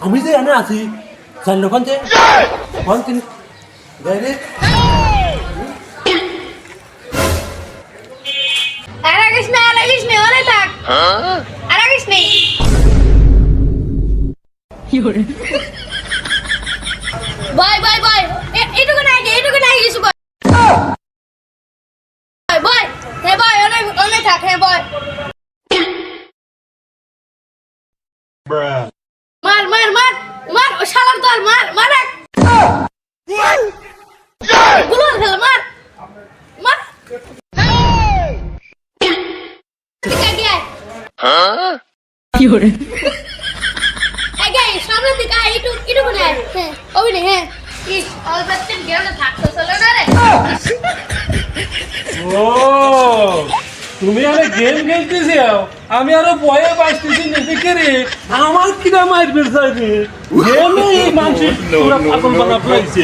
আমি যে এনে আছি জানলো কোন যে কোন তিন গাড়ি আরাগিস নে ওরে থাক আরাগিস নে বয় এটুকু নাই কিছু বয় বয় হে বয় ওনে থাক হে বয় মার ও শালার দল মার এক গুলো খেল মার কি হরে সামনে দিকে ইটু বলে হ্যাঁ ওই হ্যাঁ ইস অলবেস্টেন গেল থাকতো চলো না রে ও তুমি আরে গেম খেলতেছি আমি আরো ভয়ে বাঁচতেছি দেখে রে আমার কিনা মারবে সাইরে গেমে এই মানুষ পুরো পাগল বানা ফেলাইছে